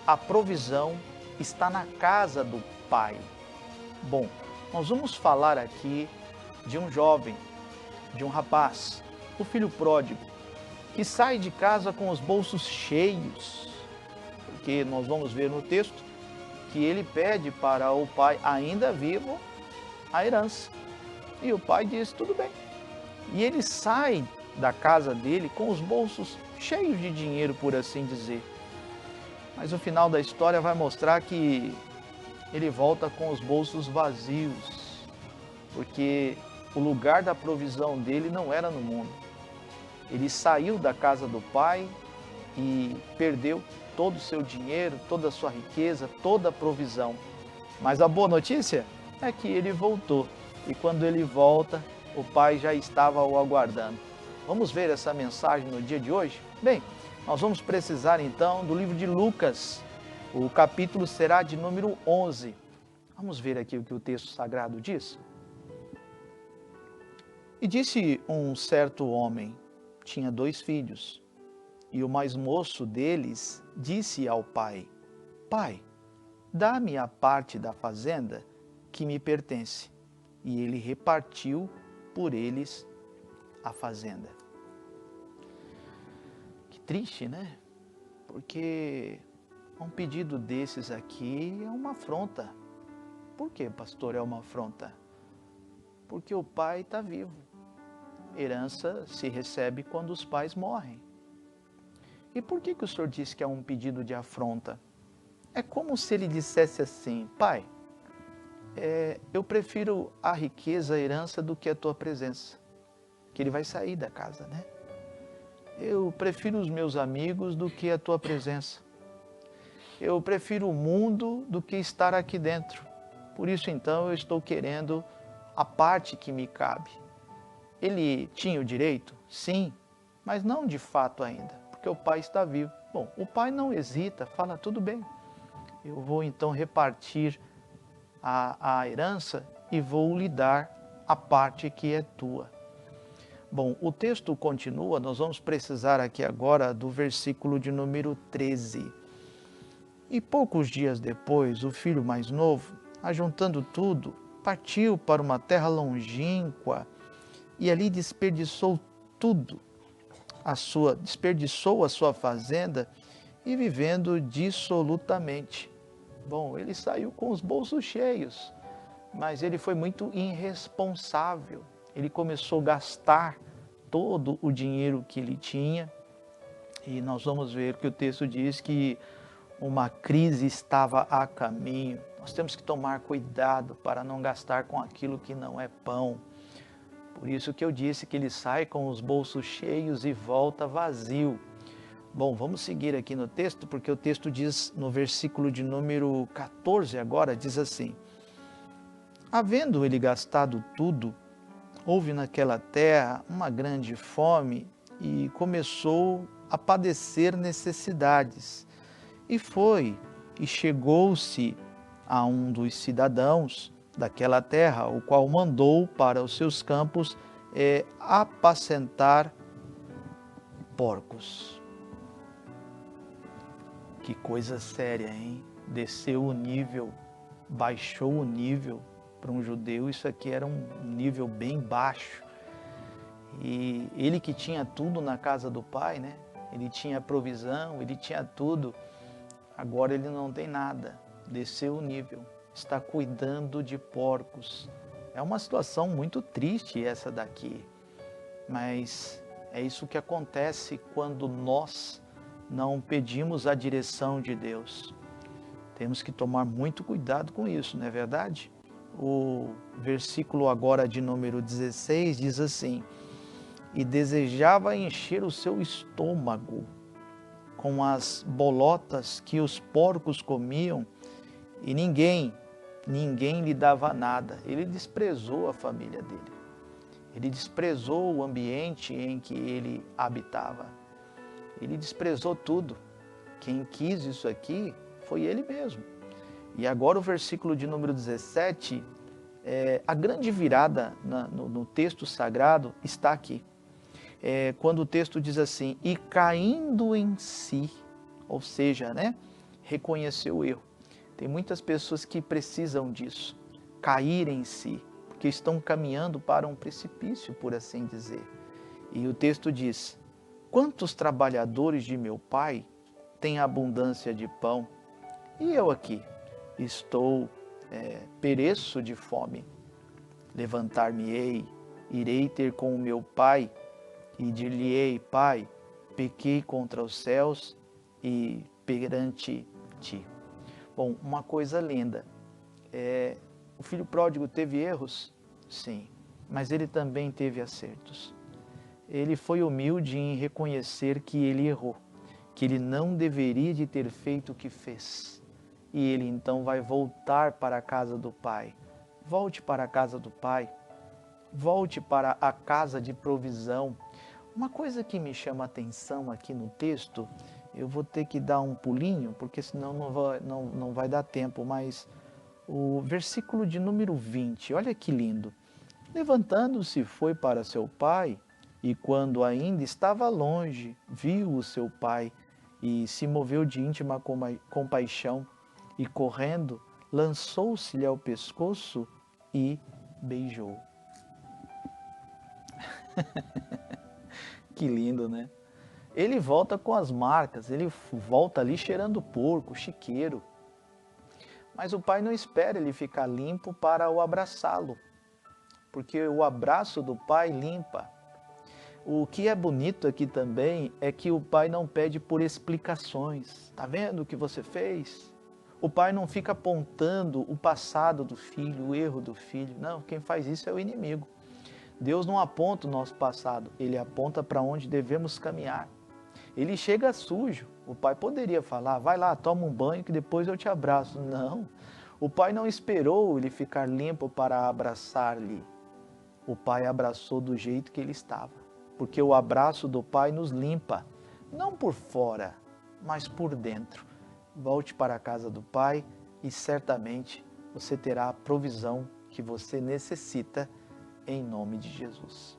a provisão está na casa do Pai. Bom, nós vamos falar aqui de um jovem, de um rapaz, o filho pródigo, que sai de casa com os bolsos cheios, porque nós vamos ver no texto que ele pede para o pai, ainda vivo, a herança. E o pai diz, tudo bem. E ele sai da casa dele com os bolsos cheios de dinheiro, por assim dizer. Mas o final da história vai mostrar que ele volta com os bolsos vazios, porque o lugar da provisão dele não era no mundo. Ele saiu da casa do pai e perdeu todo o seu dinheiro, toda a sua riqueza, toda a provisão. Mas a boa notícia é que ele voltou. E quando ele volta, o pai já estava o aguardando. Vamos ver essa mensagem no dia de hoje? Bem, nós vamos precisar então do livro de Lucas. O capítulo será de número 11. Vamos ver aqui o que o texto sagrado diz. E disse um certo homem, tinha 2 filhos, e o mais moço deles disse ao pai, Pai, dá-me a parte da fazenda que me pertence. E ele repartiu por eles a fazenda. Que triste, né? Porque um pedido desses aqui é uma afronta. Por que, pastor, é uma afronta? Porque o pai está vivo. Herança se recebe quando os pais morrem. E por que o senhor disse que é um pedido de afronta? É como se ele dissesse assim, pai, eu prefiro a riqueza, a herança do que a tua presença. Que ele vai sair da casa, né? Eu prefiro os meus amigos do que a tua presença. Eu prefiro o mundo do que estar aqui dentro. Por isso então eu estou querendo a parte que me cabe. Ele tinha o direito? Sim, mas não de fato ainda, porque o pai está vivo. Bom, o pai não hesita, fala tudo bem. Eu vou então repartir a herança e vou lhe dar a parte que é tua. Bom, o texto continua, nós vamos precisar aqui agora do versículo de número 13. E poucos dias depois, o filho mais novo, ajuntando tudo, partiu para uma terra longínqua e ali desperdiçou tudo, desperdiçou a sua fazenda e vivendo dissolutamente. Bom, ele saiu com os bolsos cheios, mas ele foi muito irresponsável. Ele começou a gastar todo o dinheiro que ele tinha e nós vamos ver que o texto diz que uma crise estava a caminho. Nós temos que tomar cuidado para não gastar com aquilo que não é pão. Por isso que eu disse que ele sai com os bolsos cheios e volta vazio. Bom, vamos seguir aqui no texto, porque o texto diz no versículo de número 14 agora, diz assim, havendo ele gastado tudo, houve naquela terra uma grande fome e começou a padecer necessidades. E foi, e chegou-se a um dos cidadãos daquela terra, o qual mandou para os seus campos apacentar porcos. Que coisa séria, hein? Desceu o nível, baixou o nível. Para um judeu isso aqui era um nível bem baixo. E ele que tinha tudo na casa do pai, né? Ele tinha provisão, ele tinha tudo. Agora ele não tem nada. Desceu o nível. Está cuidando de porcos. É uma situação muito triste essa daqui. Mas é isso que acontece quando nós não pedimos a direção de Deus. Temos que tomar muito cuidado com isso, não é verdade? O versículo agora de número 16 diz assim, e desejava encher o seu estômago com as bolotas que os porcos comiam e ninguém lhe dava nada. Ele desprezou a família dele. Ele desprezou o ambiente em que ele habitava. Ele desprezou tudo. Quem quis isso aqui foi ele mesmo. E agora o versículo de número 17, a grande virada no texto sagrado está aqui. Quando o texto diz assim, e caindo em si, ou seja, reconhecer o erro. Tem muitas pessoas que precisam disso, cair em si, porque estão caminhando para um precipício, por assim dizer. E o texto diz: quantos trabalhadores de meu pai têm abundância de pão, e eu aqui pereço de fome. Levantar-me-ei, irei ter com o meu pai, e dir-lhe-ei: Pai, pequei contra os céus e perante ti. Bom, uma coisa linda, o filho pródigo teve erros? Sim, mas ele também teve acertos. Ele foi humilde em reconhecer que ele errou, que ele não deveria de ter feito o que fez. E ele então vai voltar para a casa do Pai. Volte para a casa do Pai. Volte para a casa de provisão. Uma coisa que me chama a atenção aqui no texto, eu vou ter que dar um pulinho, porque senão não vai dar tempo, mas o versículo de número 20, olha que lindo. Levantando-se foi para seu pai, e quando ainda estava longe, viu o seu pai, e se moveu de íntima compaixão, e correndo, lançou-se-lhe ao pescoço e beijou. Que lindo, né? Ele volta com as marcas, ele volta ali cheirando porco, chiqueiro. Mas o pai não espera ele ficar limpo para o abraçá-lo, porque o abraço do pai limpa. O que é bonito aqui também é que o pai não pede por explicações. Tá vendo o que você fez? O pai não fica apontando o passado do filho, o erro do filho. Não, quem faz isso é o inimigo. Deus não aponta o nosso passado, ele aponta para onde devemos caminhar. Ele chega sujo. O pai poderia falar: vai lá, toma um banho que depois eu te abraço. Não, o pai não esperou ele ficar limpo para abraçar-lhe. O pai abraçou do jeito que ele estava, porque o abraço do pai nos limpa, não por fora, mas por dentro. Volte para a casa do pai e certamente você terá a provisão que você necessita em nome de Jesus.